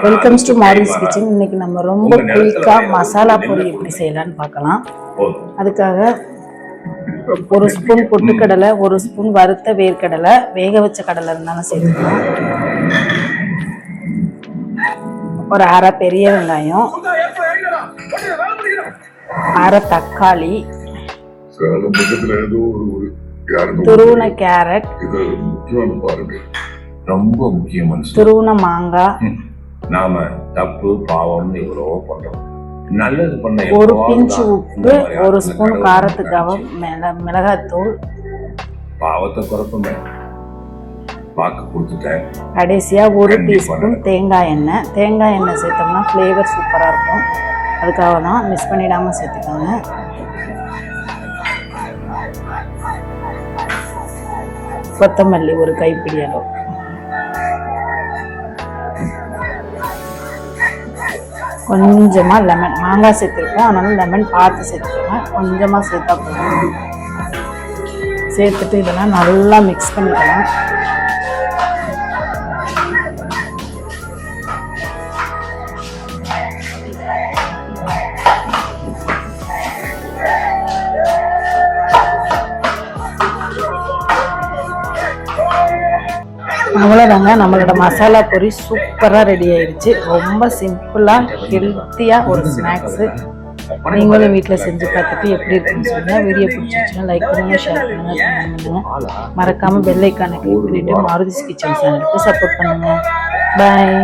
Welcomes to Maurice kitchen. இன்னைக்கு நம்ம ரொம்ப குயிக்காக மசாலா பொரி எப்படி செய்யலான்னு பார்க்கலாம். அதுக்காக ஒரு ஸ்பூன் பொட்டுக்கடலை, ஒரு ஸ்பூன் வறுத்த வேர்க்கடலை, வேக வச்ச கடலை இருந்தாலும் சேர்த்துக்கலாம். ஒரு அரை பெரிய வெங்காயம், அரை தக்காளி, துருவன கேரட், ரொம்ப முக்கியமான துருவன மாங்காய், நாம தப்பு பாவம்னு எவ்வளவோ பண்றோம். நல்லது பண்ண ஒரு பிஞ்சு உப்பு, ஒரு ஸ்பூன் காரத்துக்காக மிளகாத்தூள், பாவத்தை குறைப்பமே வாக்கு கொடுத்துட்டேன். கடைசியா ஒரு டீஸ்பூன் தேங்காய் எண்ணெய். தேங்காய் எண்ணெய் சேர்த்தோம்னா ஃப்ளேவர் சூப்பராக இருக்கும். அதுக்காக தான் மிஸ் பண்ணிடாம சேர்த்துக்கோங்க. கொத்தமல்லி ஒரு கைப்பிடி அளவு, கொஞ்சமாக லெமன். மாங்காய் சேர்த்துருக்கோம், அதனால லெமன் பார்த்து சேர்த்துக்கோங்க. கொஞ்சமாக சேர்த்தா போதும். சேர்த்துட்டு இதெல்லாம் நல்லா மிக்ஸ் பண்ணிக்கலாம். அவ்வளோதாங்க, நம்மளோட மசாலா பொரி சூப்பராக ரெடி ஆயிடுச்சு. ரொம்ப சிம்பிளாக ஹெல்த்தியாக ஒரு ஸ்நாக்ஸு. நீங்களும் வீட்டில் செஞ்சு பார்த்துட்டு எப்படி இருக்குன்னு சொல்லுங்கள். வீடியோ பிடிச்சிருச்சுன்னா லைக் பண்ணுங்கள், ஷேர் பண்ணுங்கள், கமெண்ட் பண்ணுங்கள். மறக்காமல் பெல் ஐக்கானை கிளிக் பண்ணிவிட்டு மாருதிஸ் கிச்சன் சேனலுக்கு சப்போர்ட் பண்ணுங்கள். பாய்.